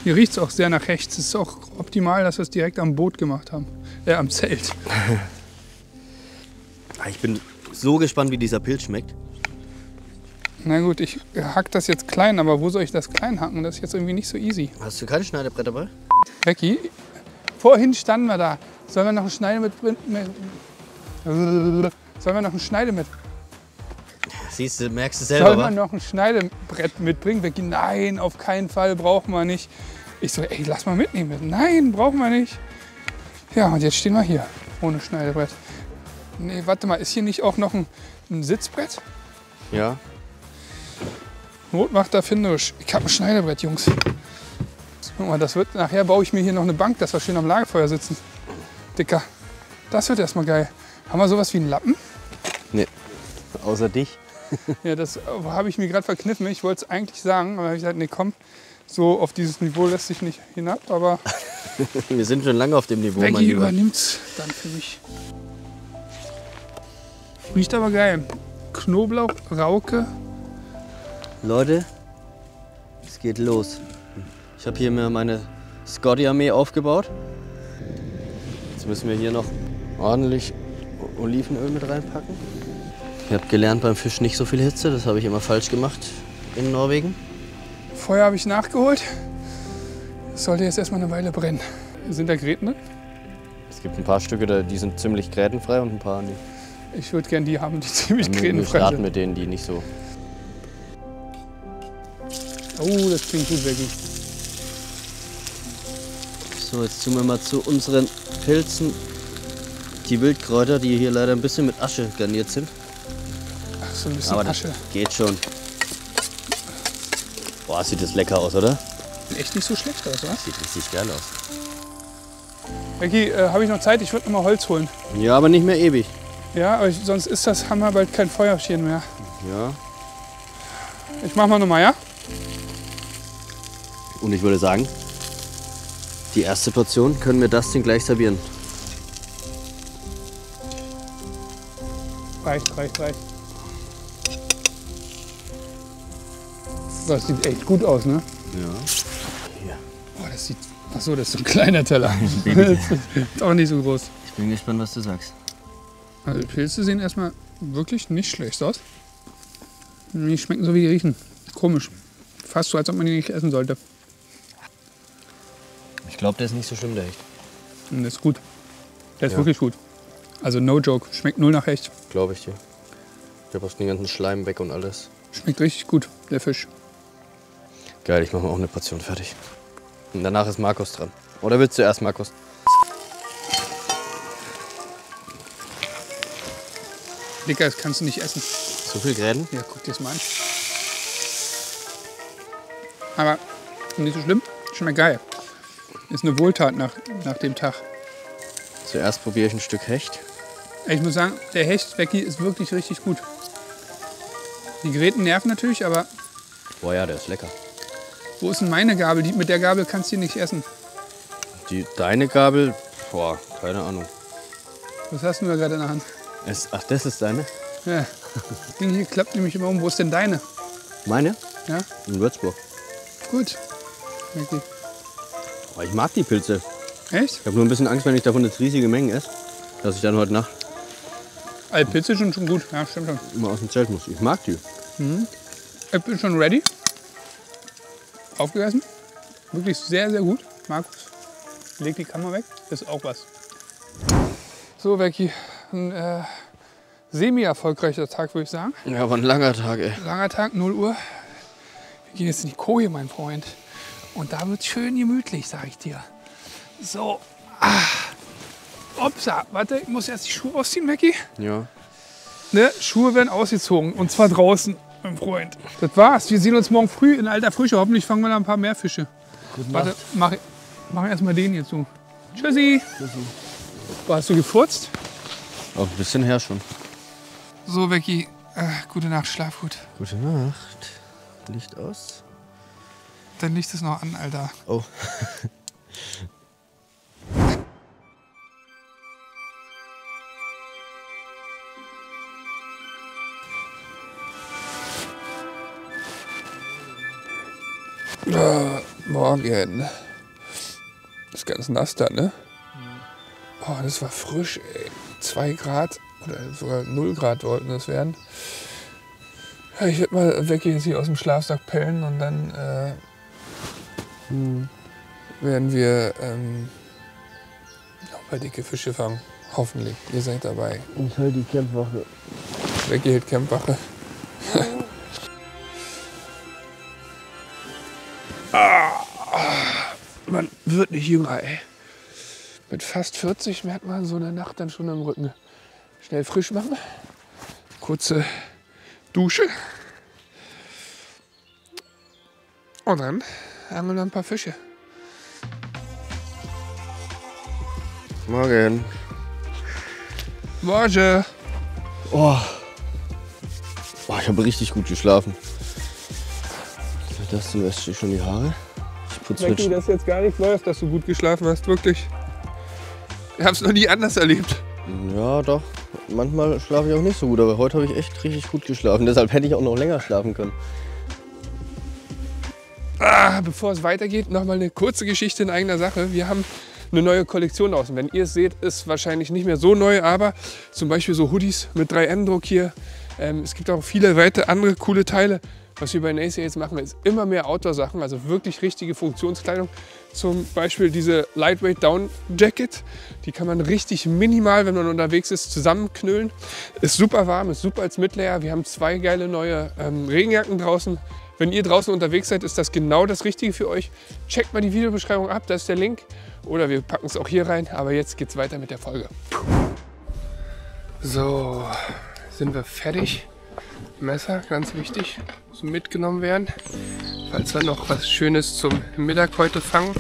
Hier riecht es auch sehr nach Hecht. Es ist auch optimal, dass wir es direkt am Boot gemacht haben. Am Zelt. Ich bin so gespannt, wie dieser Pilz schmeckt. Na gut, ich hack das jetzt klein, aber wo soll ich das klein hacken? Das ist jetzt irgendwie nicht so easy. Hast du keine Schneidebrett dabei? Becky, vorhin standen wir da. Sollen wir noch ein Schneide mit? Sollen wir noch ein Schneide mit? Siehst du, merkst du selber, soll man noch ein Schneidebrett mitbringen? Becky, nein, auf keinen Fall, brauchen wir nicht. Ich so, ey, lass mal mitnehmen. Nein, brauchen wir nicht. Ja, und jetzt stehen wir hier, ohne Schneidebrett. Nee, warte mal, ist hier nicht auch noch ein Sitzbrett? Ja. Not macht erfinderisch. Ich habe ein Schneidebrett, Jungs. Guck mal, das wird, nachher baue ich mir hier noch eine Bank, dass wir schön am Lagerfeuer sitzen. Dicker. Das wird erstmal geil. Haben wir sowas wie einen Lappen? Nee, außer dich. Ja, das habe ich mir gerade verkniffen. Ich wollte es eigentlich sagen, aber habe ich gesagt, nee, komm, so auf dieses Niveau lässt sich nicht hinab. Aber Wir sind schon lange auf dem Niveau, mein Becky Lieber. übernimmt's dann für mich. Riecht aber geil. Knoblauch, Rauke. Leute, es geht los. Ich habe hier mir meine Scotty-Armee aufgebaut. Jetzt müssen wir hier noch ordentlich Olivenöl mit reinpacken. Ich habe gelernt, beim Fisch nicht so viel Hitze. Das habe ich immer falsch gemacht in Norwegen. Feuer habe ich nachgeholt. Es sollte jetzt erstmal eine Weile brennen. Sind da Gräten drin? Es gibt ein paar Stücke, die sind ziemlich grätenfrei und ein paar nicht. Ich würde gerne die haben, die ziemlich Wir grätenfrei starten sind. mit denen, die nicht so. Oh, das klingt gut, Becky. So, jetzt tun wir mal zu unseren Pilzen die Wildkräuter, die hier leider ein bisschen mit Asche garniert sind. Ach, so ein bisschen Aber das Asche. geht schon. Boah, sieht das lecker aus, oder? Echt nicht so schlecht aus, oder? Sieht richtig geil aus. Becky, habe ich noch Zeit? Ich würde noch mal Holz holen. Ja, aber nicht mehr ewig. Ja, aber sonst ist das Hammer bald kein Feuerchen mehr. Ja. Ich mach mal nochmal, ja? Und ich würde sagen, die erste Portion können wir Dustin gleich servieren. Reicht. Das sieht echt gut aus, ne? Ja. Oh, das sieht. Ach so, das ist so ein kleiner Teller. Das ist auch nicht so groß. Ich bin gespannt, was du sagst. Also die Pilze sehen erstmal wirklich nicht schlecht aus. Die schmecken so, wie die riechen. Komisch. Fast so, als ob man die nicht essen sollte. Ich glaube, der ist nicht so schlimm, der Hecht. Und das ist gut. Der ist Ja. wirklich gut. Also no joke. Schmeckt null nach Hecht. Glaube ich dir. Ich habe auch den ganzen Schleim weg und alles. Schmeckt richtig gut, der Fisch. Geil, ich mache mir auch eine Portion fertig. Und danach ist Markus dran. Oder willst du erst, Markus? Dicker, das kannst du nicht essen. So viel Gräten? Ja, guck dir das mal an. Aber nicht so schlimm. Schmeckt geil. Ist eine Wohltat nach dem Tag. Zuerst probiere ich ein Stück Hecht. Ich muss sagen, der Hecht, Becky, ist wirklich richtig gut. Die Gräten nerven natürlich, aber Boah ja, der ist lecker. wo ist denn meine Gabel? Mit der Gabel kannst du die nicht essen. Deine Gabel? Boah, keine Ahnung. Was hast du da gerade in der Hand? Ach, das ist deine? Ja. Das Ding hier klappt nämlich immer um. Wo ist denn deine? Meine? Ja, In Würzburg. gut. Becky. Oh, ich mag die Pilze. Echt? Ich habe nur ein bisschen Angst, wenn ich davon jetzt riesige Mengen esse, dass ich dann heute Nacht Also Pilze sind schon gut. Ja, stimmt schon. immer aus dem Zelt muss. Ich mag die. Ich bin schon ready. Aufgegessen. Wirklich sehr, sehr gut. Markus, leg die Kamera weg. Ist auch was. So, Becky. Ein semi-erfolgreicher Tag, würde ich sagen. Ja, aber ein langer Tag, ey. Langer Tag, 0 Uhr. Wir gehen jetzt in die Koje, mein Freund. Und da wird es schön gemütlich, sag ich dir. So. Upsa. Warte, ich muss jetzt die Schuhe ausziehen, Becky. Ja. Ne? Schuhe werden ausgezogen. Und zwar draußen, mein Freund. Das war's. Wir sehen uns morgen früh in alter Frische. Hoffentlich fangen wir da ein paar mehr Fische. Warte, mach erstmal den hier zu. Tschüssi. Boah, hast du gefurzt? Auch ein bisschen her schon. So, Becky. Gute Nacht, schlaf gut. Gute Nacht. Licht aus. Dein Licht ist noch an, Alter. Oh. Morgen. Ist ganz nass da, ne? Oh, das war frisch, ey. 2 Grad oder sogar 0 Grad wollten das werden. Ja, ich werde mal weggehen, hier aus dem Schlafsack pellen und dann werden wir noch ein paar dicke Fische fangen. Hoffentlich. Ihr seid dabei. Und halt die Campwache. Becky hält Campwache. Man wird nicht jünger, ey. Mit fast 40 merkt man so eine Nacht dann schon am Rücken. Schnell frisch machen. Kurze Dusche. Und dann angeln wir ein paar Fische. Morgen. Morgen. Oh. Oh, ich habe richtig gut geschlafen. Das sind wäscht schon die Haare. Ich putze Becky, das ist jetzt gar nicht Neues, dass du gut geschlafen hast, wirklich. Ich hab's noch nie anders erlebt. Ja, doch. Manchmal schlafe ich auch nicht so gut, aber heute habe ich echt richtig gut geschlafen. Deshalb hätte ich auch noch länger schlafen können. Bevor es weitergeht, nochmal eine kurze Geschichte in eigener Sache. Wir haben eine neue Kollektion draußen. Wenn ihr es seht, ist wahrscheinlich nicht mehr so neu, aber zum Beispiel so Hoodies mit 3M-Druck hier. Es gibt auch viele weitere andere coole Teile. Was wir bei Nacy jetzt machen, ist immer mehr Outdoor-Sachen, also wirklich richtige Funktionskleidung. Zum Beispiel diese Lightweight Down Jacket. Die kann man richtig minimal, wenn man unterwegs ist, zusammenknüllen. Ist super warm, ist super als Midlayer. Wir haben 2 geile neue Regenjacken draußen. Wenn ihr draußen unterwegs seid, ist das genau das Richtige für euch. Checkt mal die Videobeschreibung ab, da ist der Link. Oder wir packen es auch hier rein. Aber jetzt geht's weiter mit der Folge. So, sind wir fertig. Messer, ganz wichtig, muss mitgenommen werden. Falls wir noch was Schönes zum Mittag heute fangen,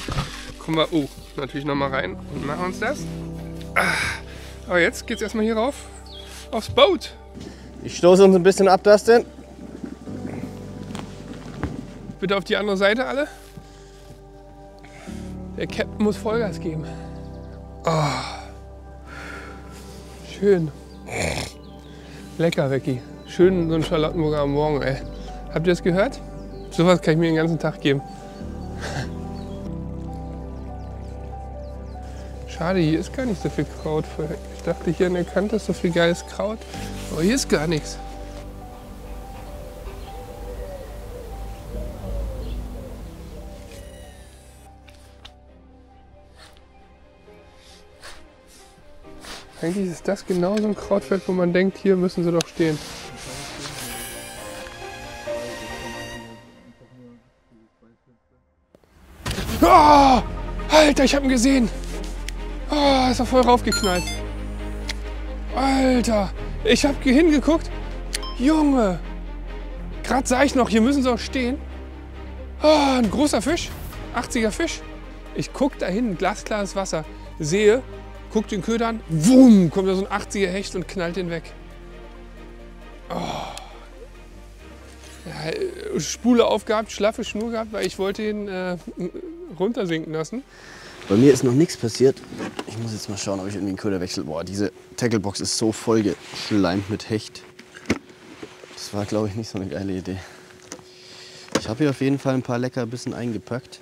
kommen wir natürlich noch mal rein und machen uns das. Aber jetzt geht's erstmal hier rauf, aufs Boot. Ich stoße uns ein bisschen ab, Dustin. Bitte auf die andere Seite alle. Der Captain muss Vollgas geben. Oh. Schön. Lecker, Becky. Schön so ein Charlottenburger am Morgen, ey. Habt ihr das gehört? Sowas kann ich mir den ganzen Tag geben. Schade, hier ist gar nicht so viel Kraut. Ich dachte, hier an der Kante ist so viel geiles Kraut. Aber hier ist gar nichts. Eigentlich ist das genau so ein Krautfeld, wo man denkt, hier müssen sie doch stehen. Oh, Alter, ich hab ihn gesehen. Oh, ist er voll raufgeknallt. Alter, ich hab hingeguckt. Junge, gerade sah ich noch, hier müssen sie auch stehen. Oh, ein großer Fisch, 80er Fisch. Ich guck dahin, glasklares Wasser, sehe, guck den Köder an, wumm, kommt da so ein 80er Hecht und knallt den weg. Oh. Ja, Spule aufgehabt, schlaffe Schnur gehabt, weil ich wollte ihn runtersinken lassen. Bei mir ist noch nichts passiert. Ich muss jetzt mal schauen, ob ich irgendwie einen Köder wechsle. Boah, diese Tacklebox ist so voll geschleimt mit Hecht. Das war, glaube ich, nicht so eine geile Idee. Ich habe hier auf jeden Fall ein paar Leckerbissen eingepackt.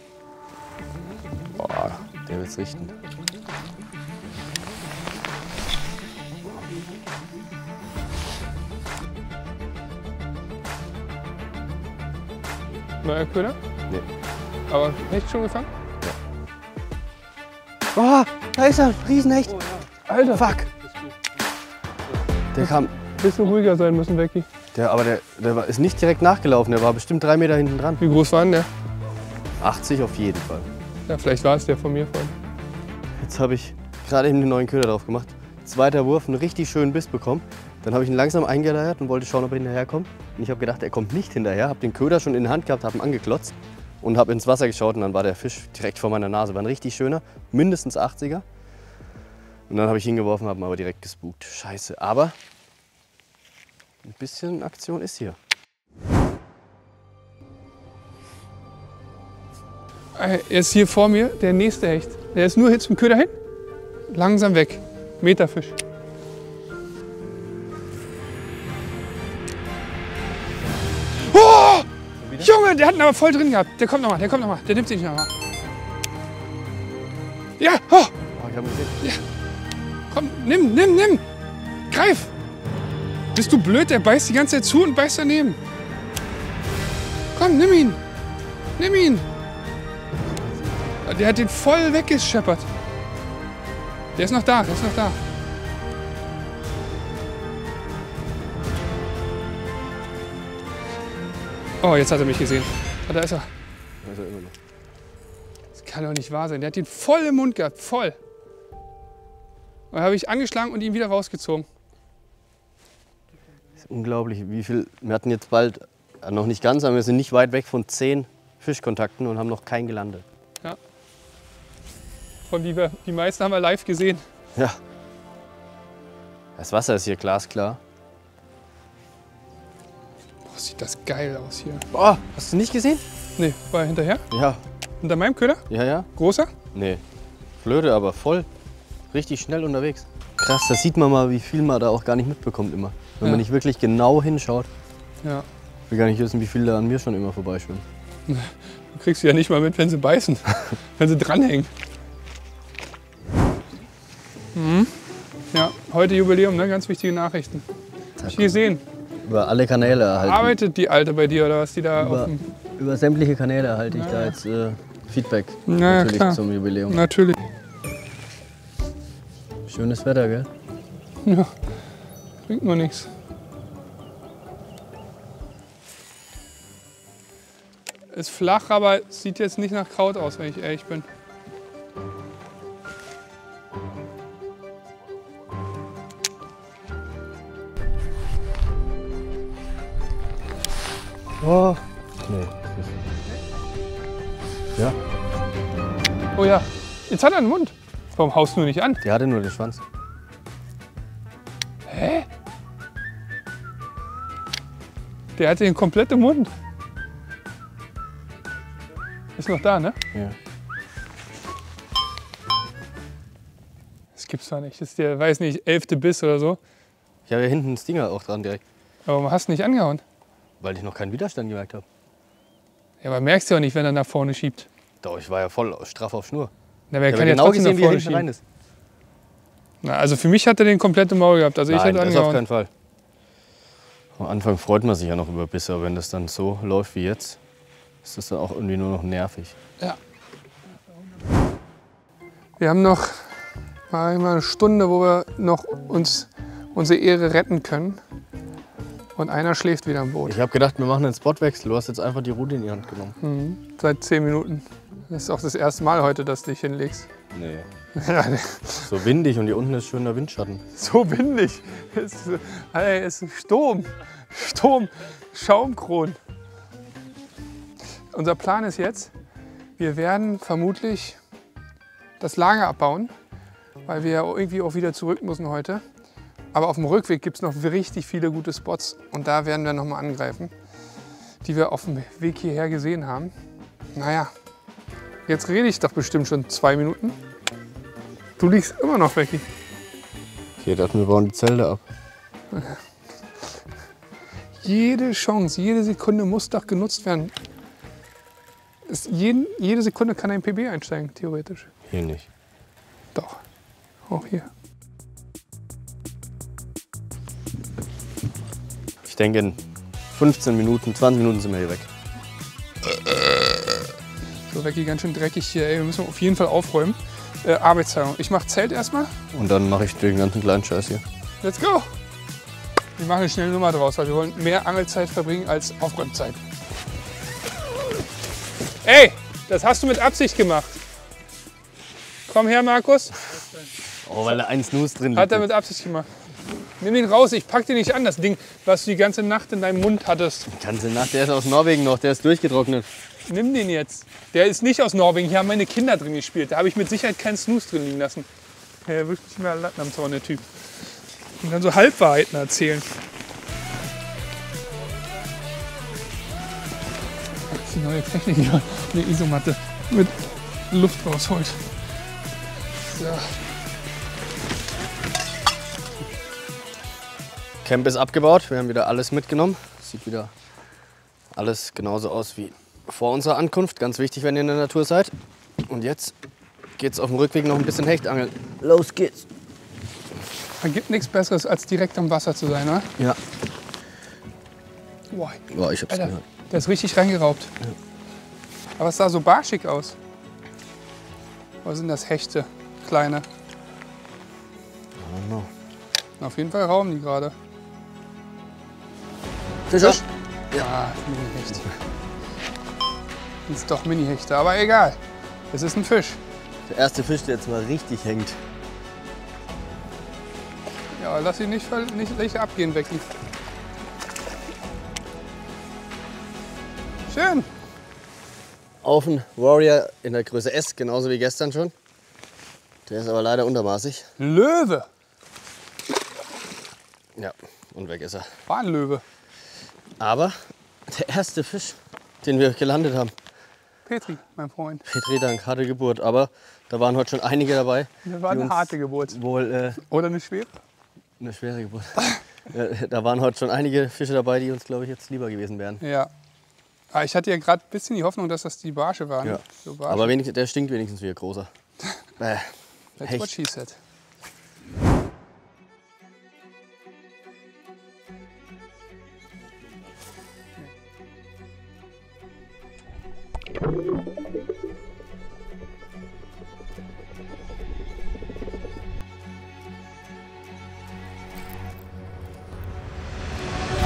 Boah, der wird's richten. Neuer Köder? Nee. Aber Hecht schon gefangen? Oh, da ist er, Riesenhecht. Alter, Fuck. Der kam. Bisschen ruhiger sein müssen, Becky. Der ist nicht direkt nachgelaufen, der war bestimmt 3 Meter hinten dran. Wie groß war denn der? 80 auf jeden Fall. Ja, vielleicht war es der von mir vorhin. Jetzt habe ich gerade eben den neuen Köder drauf gemacht. Zweiter Wurf, einen richtig schönen Biss bekommen. Dann habe ich ihn langsam eingeleiert und wollte schauen, ob er hinterherkommt. Und ich habe gedacht, er kommt nicht hinterher. Habe den Köder schon in der Hand gehabt, habe ihn angeklotzt und habe ins Wasser geschaut. Und dann war der Fisch direkt vor meiner Nase. War ein richtig schöner, mindestens 80er. Und dann habe ich ihn geworfen, habe ihn aber direkt gespukt. Scheiße, aber ein bisschen Aktion ist hier. Er ist hier vor mir, der nächste Hecht. Der ist nur jetzt zum Köder hin. Langsam weg. Meterfisch. Oh! Junge, der hat ihn aber voll drin gehabt. Der kommt nochmal, der kommt nochmal. Der nimmt sich nochmal. Ja, oh! Oh, ich habe ihn gesehen. Ja. Komm, nimm. Greif. Bist du blöd? Der beißt die ganze Zeit zu und beißt daneben. Komm, nimm ihn. Nimm ihn. Der hat den voll weggescheppert. Der ist noch da, Oh, jetzt hat er mich gesehen. Ah, da ist er. Also immer noch. Das kann doch nicht wahr sein. Der hat den voll im Mund gehabt, voll. Und dann habe ich angeschlagen und ihn wieder rausgezogen. Das ist unglaublich, wie viel. Wir hatten jetzt bald, noch nicht ganz, aber wir sind nicht weit weg von 10 Fischkontakten und haben noch keinen gelandet. Ja. Von die meisten haben wir live gesehen. Ja. Das Wasser ist hier glasklar. Boah, sieht das geil aus hier. Oh, hast du nicht gesehen? Nee, war er hinterher? Ja. Hinter meinem Köder? Ja, ja. Großer? Nee. Flöte, aber voll. Richtig schnell unterwegs. Krass, da sieht man mal, wie viel man da auch gar nicht mitbekommt immer. Wenn man nicht wirklich genau hinschaut. Ja. Ich will gar nicht wissen, wie viele da an mir schon immer vorbeischwimmen. Du kriegst sie ja nicht mal mit, wenn sie beißen. Wenn sie dranhängen. Mhm. Ja, heute Jubiläum, ne? Ganz wichtige Nachrichten. Hab ich gesehen. Über alle Kanäle erhalten. Arbeitet die Alte bei dir oder was die da auf dem... Über sämtliche Kanäle erhalte ich da jetzt Feedback. Ja, natürlich klar. zum Jubiläum. Natürlich. Schönes Wetter, gell? Ja, bringt nur nichts. Ist flach, aber sieht jetzt nicht nach Kraut aus, wenn ich ehrlich bin. Oh. Nee. Ja, Oh ja, jetzt hat er einen Mund. Warum haust du nicht an? die hatte nur den Schwanz. Hä? Der hatte den kompletten Mund. Ist noch da, ne? Ja. Das gibt's doch nicht. Das ist der, weiß nicht, 11. Biss oder so. Ich habe ja hinten einen Stinger auch dran direkt, Aber warum hast du nicht angehauen? weil ich noch keinen Widerstand gemerkt habe. Ja, aber merkst du ja auch nicht, wenn er nach vorne schiebt. Doch, ich war ja voll straff auf Schnur. Na, wer Ich kann habe ja genau trotzdem gesehen, nach wie er vorne hinten rein schieben. ist. Na, also für mich hat er den kompletten Maul gehabt. Also ich Nein, hätte das auf angehauen. keinen Fall. Am Anfang freut man sich ja noch über Bisse, aber wenn das dann so läuft wie jetzt, ist das dann auch irgendwie nur noch nervig. Ja. Wir haben noch mal eine Stunde, wo wir noch uns unsere Ehre retten können. Und einer schläft wieder im Boot. Ich habe gedacht, wir machen einen Spotwechsel. Du hast jetzt einfach die Rute in die Hand genommen. Seit 10 Minuten. Das ist auch das erste Mal heute, dass du dich hinlegst. Nee. Ja, So windig und hier unten ist schöner Windschatten. so windig. Es ist Sturm. Sturm. Schaumkron. Unser Plan ist jetzt, wir werden vermutlich das Lager abbauen, weil wir ja irgendwie auch wieder zurück müssen heute. Aber auf dem Rückweg gibt es noch richtig viele gute Spots und da werden wir noch mal angreifen, die wir auf dem Weg hierher gesehen haben. Naja, jetzt rede ich doch bestimmt schon 2 Minuten. Du liegst immer noch, Becky. Hier dachten wir bauen die Zelte ab. Jede Chance, jede Sekunde muss doch genutzt werden. Jede Sekunde kann ein PB einsteigen, theoretisch. Hier nicht. Doch, auch hier. Ich denke, in 15 Minuten, 20 Minuten sind wir hier weg. So, Becky, ganz schön dreckig hier. Ey, wir müssen auf jeden Fall aufräumen. Arbeitsteilung. Ich mache Zelt erstmal. Und dann mache ich den ganzen kleinen Scheiß hier. Let's go! Wir machen eine schnelle Nummer draus, weil wir wollen mehr Angelzeit verbringen als Aufräumzeit. Ey, das hast du mit Absicht gemacht. Komm her, Markus. Oh, weil da ein Snooze drin Hat liegt. er mit Absicht gemacht. Nimm den raus, ich pack den nicht an, das Ding, was du die ganze Nacht in deinem Mund hattest. Ganze Nacht, der ist aus Norwegen noch, der ist durchgetrocknet. Nimm den jetzt. Der ist nicht aus Norwegen, hier haben meine Kinder drin gespielt. Da habe ich mit Sicherheit keinen Snooze drin liegen lassen. Der wirklich nicht mehr Latten am Zaun, der Typ. Und dann so Halbwahrheiten erzählen. Das ist die neue Technik hier. Eine Isomatte mit Luft rausholt. So. Camp ist abgebaut, wir haben wieder alles mitgenommen. Sieht wieder alles genauso aus wie vor unserer Ankunft. Ganz wichtig, wenn ihr in der Natur seid. Und jetzt geht's auf dem Rückweg noch ein bisschen Hechtangeln. Los geht's! Da gibt nichts Besseres, als direkt am Wasser zu sein, oder? Ja. Boah, Boah, ich hab's Alter, gehört. der ist richtig reingeraubt. Aber es sah so barschig aus. Was sind das? Hechte? Kleine. Oh, no. Auf jeden Fall rauben die gerade. Fischer! Ja, Mini-Hecht. Das ist doch Mini-Hechte, aber egal. Es ist ein Fisch. Der erste Fisch, der jetzt mal richtig hängt. Ja, lass ihn nicht abgehen, Becky. Schön. Auf ein Warrior in der Größe S, genauso wie gestern schon. Der ist aber leider untermaßig. Löwe. Ja, und weg ist er. War ein Löwe. Aber der erste Fisch, den wir gelandet haben. Petri, mein Freund. Petri, dank, harte Geburt. Aber da waren heute schon einige dabei. Das war eine harte Geburt. Wohl Oder eine schwere? eine schwere Geburt. Da waren heute schon einige Fische dabei, die uns, glaube ich, jetzt lieber gewesen wären. Ja. Aber ich hatte ja gerade ein bisschen die Hoffnung, dass das die Barsche waren. Ja. So Barsche. Aber der stinkt wenigstens wie ein großer. That's what she said.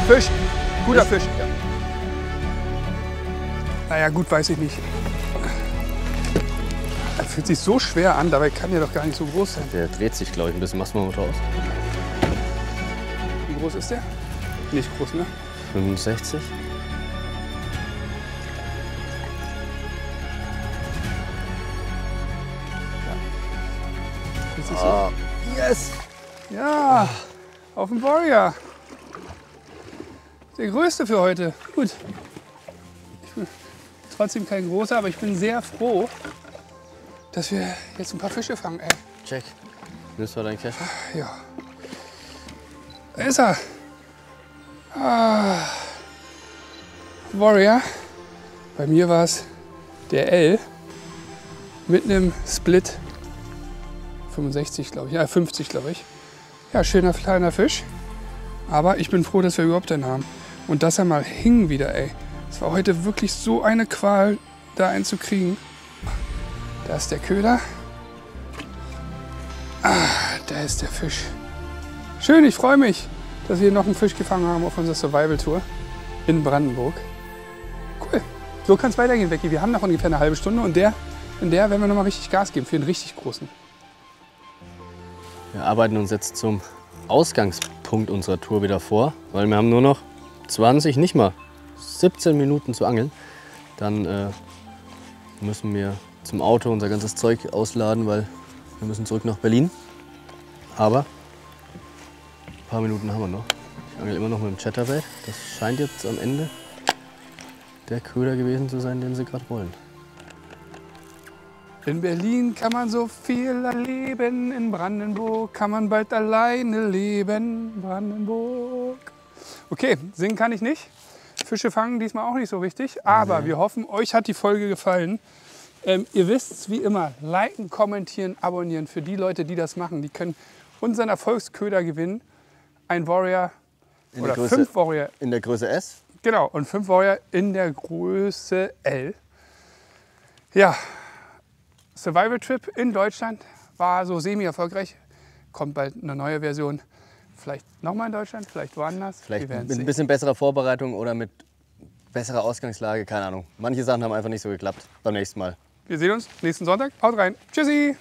Fisch, guter Fisch. Ja. Naja, gut, weiß ich nicht. Er fühlt sich so schwer an, dabei kann er doch gar nicht so groß sein. Der dreht sich, glaube ich, ein bisschen. Mach's mal raus. Wie groß ist der? Nicht groß, ne? 65. Das ist so. Yes! Ja, auf dem Warrior. Der größte für heute. Gut. Ich bin trotzdem kein großer, aber ich bin sehr froh, dass wir jetzt ein paar Fische fangen. Ey. Check. Nimmst du deinen Kescher? Ja. Da ist er. Ah. Warrior. Bei mir war es der L mit einem Split 65, glaube ich. Ja, 50, glaube ich. Ja, schöner kleiner Fisch. Aber ich bin froh, dass wir überhaupt einen haben. Und dass er mal hing wieder, ey. Es war heute wirklich so eine Qual, da einen zu kriegen. Da ist der Köder. Ah, da ist der Fisch. Schön, ich freue mich, dass wir noch einen Fisch gefangen haben auf unserer Survival-Tour in Brandenburg. Cool. So kann es weitergehen, Becky. Wir haben noch ungefähr eine halbe Stunde und in der werden wir noch mal richtig Gas geben für einen richtig großen. Wir arbeiten uns jetzt zum Ausgangspunkt unserer Tour wieder vor, weil wir haben nur noch 20, nicht mal 17 Minuten zu angeln. Dann müssen wir zum Auto unser ganzes Zeug ausladen, weil wir müssen zurück nach Berlin. Aber ein paar Minuten haben wir noch. Ich angel immer noch mit dem Chatterbait. Das scheint jetzt am Ende der Köder gewesen zu sein, den sie gerade wollen. In Berlin kann man so viel erleben, in Brandenburg kann man bald alleine leben. Brandenburg. Okay, singen kann ich nicht. Fische fangen diesmal auch nicht so richtig, aber wir hoffen, euch hat die Folge gefallen. Ihr wisst wie immer, liken, kommentieren, abonnieren. Für die Leute, die das machen, die können unseren Erfolgsköder gewinnen. Ein Warrior oder 5 Warrior. In der Größe S? Genau, und 5 Warrior in der Größe L. Ja, Survival Trip in Deutschland war so semi-erfolgreich. Kommt bald eine neue Version. Vielleicht nochmal in Deutschland, vielleicht woanders. Vielleicht mit ein bisschen besserer Vorbereitung oder mit besserer Ausgangslage, keine Ahnung. Manche Sachen haben einfach nicht so geklappt. Beim nächsten Mal. Wir sehen uns nächsten Sonntag. Haut rein. Tschüssi.